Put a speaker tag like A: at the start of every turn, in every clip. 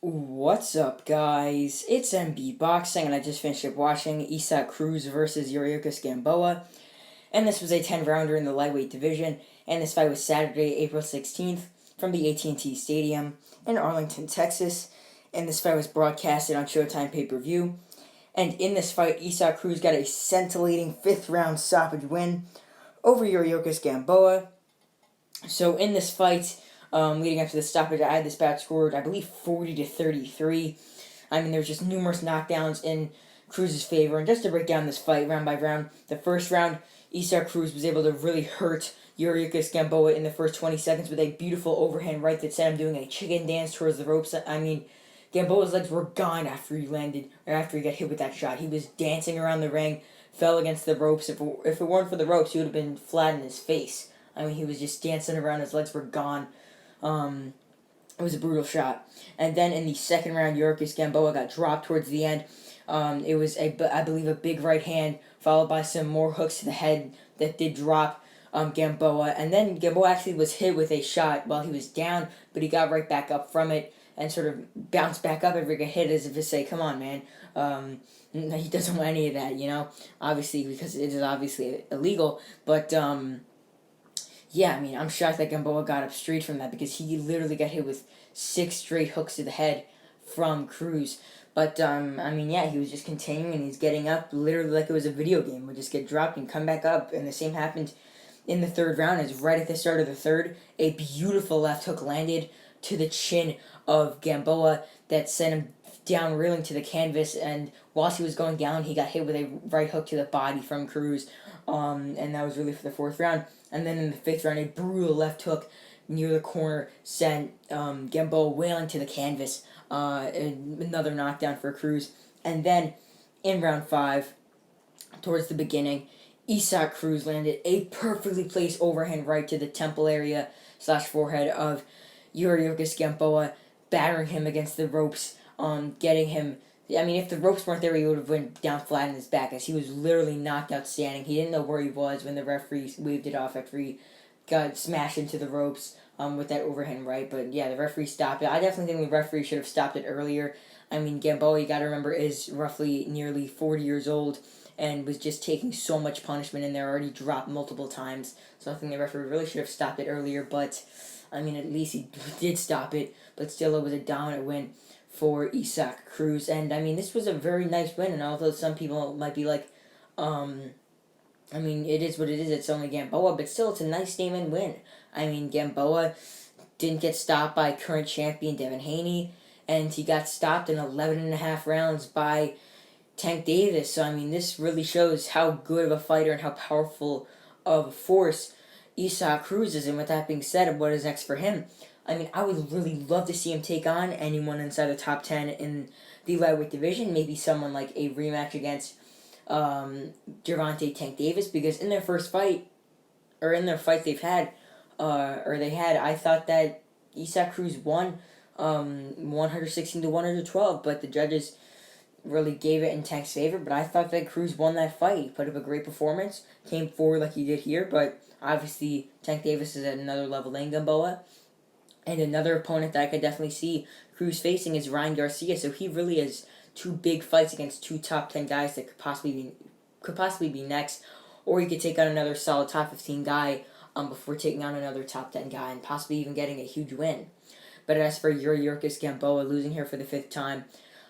A: What's up, guys? It's MB Boxing, and I just finished up watching Isaac Cruz versus Yuriorkis Gamboa, and this was a 10-rounder in the lightweight division, and this fight was Saturday, April 16th, from the AT&T Stadium in Arlington, Texas, and this fight was broadcasted on Showtime pay-per-view, and in this fight, Isaac Cruz got a scintillating 5th-round stoppage win over Yuriorkis Gamboa. So in this fight, leading up to the stoppage, I had this bout scored, I believe, 40-33. I mean, there's just numerous knockdowns in Cruz's favor. And just to break down this fight round by round, the first round, Isaac Cruz was able to really hurt Yuriorkis Gamboa in the first 20 seconds with a beautiful overhand right that sent him doing a chicken dance towards the ropes. I mean, Gamboa's legs were gone after he landed, or after he got hit with that shot. He was dancing around the ring, fell against the ropes. If it weren't for the ropes, he would have been flat in his face. I mean, he was just dancing around. His legs were gone. It was a brutal shot. And then in the second round, Yuriorkis Gamboa got dropped towards the end. It was, I believe, a big right hand, followed by some more hooks to the head that did drop Gamboa. And then Gamboa actually was hit with a shot while he was down, but he got right back up from it and sort of bounced back up after he got hit, as if to say, come on, man. He doesn't want any of that, obviously, because it is obviously illegal. But yeah, I mean, I'm shocked that Gamboa got up straight from that, because he literally got hit with 6 straight hooks to the head from Cruz. But, I mean, yeah, he was just continuing. He's getting up literally like it was a video game. Would just get dropped and come back up. And the same happened in the third round, as right at the start of the third, a beautiful left hook landed to the chin of Gamboa that sent him down reeling to the canvas. And whilst he was going down, he got hit with a right hook to the body from Cruz. And that was really for the fourth round. And then in the fifth round, a brutal left hook near the corner sent Gamboa wailing to the canvas. Another knockdown for Cruz. And then in round 5, towards the beginning, Isaac Cruz landed a perfectly placed overhand right to the temple area / forehead of Yuriorkis Gamboa, battering him against the ropes, getting him. I mean, if the ropes weren't there, he would have went down flat on his back, as he was literally knocked out standing. He didn't know where he was when the referee waved it off after he got smashed into the ropes with that overhand right. But yeah, the referee stopped it. I definitely think the referee should have stopped it earlier. I mean, Gamboa, you got to remember, is roughly nearly 40 years old and was just taking so much punishment, and they're already dropped multiple times. So I think the referee really should have stopped it earlier. But, I mean, at least he did stop it. But still, it was a dominant win for Isaac Cruz. And, I mean, this was a very nice win. And although some people might be like, I mean, it is what it is. It's only Gamboa. But still, it's a nice name and win. I mean, Gamboa didn't get stopped by current champion Devin Haney. And he got stopped in 11.5 rounds by Tank Davis. So, I mean, this really shows how good of a fighter and how powerful of a force Isaac Cruz is. And with that being said, what is next for him? I mean, I would really love to see him take on anyone inside the top 10 in the lightweight division. Maybe someone like a rematch against Gervonta Tank Davis, because in their first fight, or in their fights they've had, I thought that Isaac Cruz won 116 to 112, but the judges really gave it in Tank's favor. But I thought that Cruz won that fight. He put up a great performance, came forward like he did here, but obviously Tank Davis is at another level than Gamboa. And another opponent that I could definitely see Cruz facing is Ryan Garcia. So he really has 2 big fights against 2 top 10 guys that could possibly be next, or he could take on another solid top 15 guy before taking on another top 10 guy and possibly even getting a huge win. But as for Yuriorkis Gamboa, losing here for the 5th time,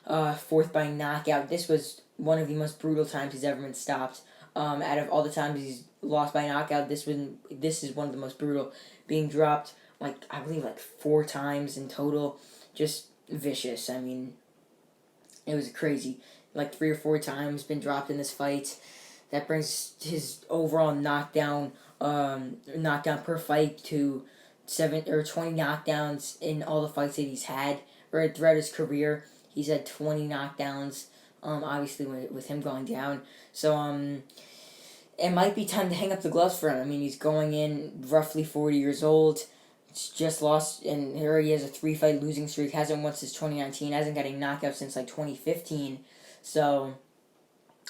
A: 4th by knockout, this was one of the most brutal times he's ever been stopped. Out of all the times he's lost by knockout, this is one of the most brutal. Being dropped, I believe 4 times in total. Just vicious. I mean, it was crazy. 3 or 4 times been dropped in this fight. That brings his overall knockdown per fight to 7 or 20 knockdowns in all the fights that he's had, or throughout his career. He's had 20 knockdowns, obviously with him going down. So, it might be time to hang up the gloves for him. I mean, he's going in roughly 40 years old. He's just lost, and here he has a 3-fight losing streak. Hasn't won since 2019. Hasn't got a knockout since 2015. So,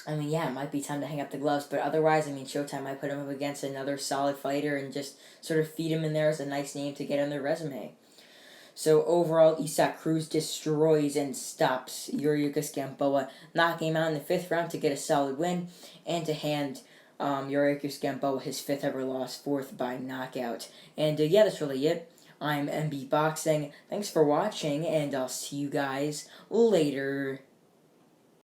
A: I mean, yeah, it might be time to hang up the gloves. But otherwise, I mean, Showtime might put him up against another solid fighter and just sort of feed him in there as a nice name to get on their resume. So overall, Isaac Cruz destroys and stops Yuriorkis Gamboa, knocking him out in the 5th round to get a solid win and to hand Yuriorkis Gamboa his 5th ever loss, 4th by knockout. And yeah, that's really it. I'm MB Boxing. Thanks for watching, and I'll see you guys later.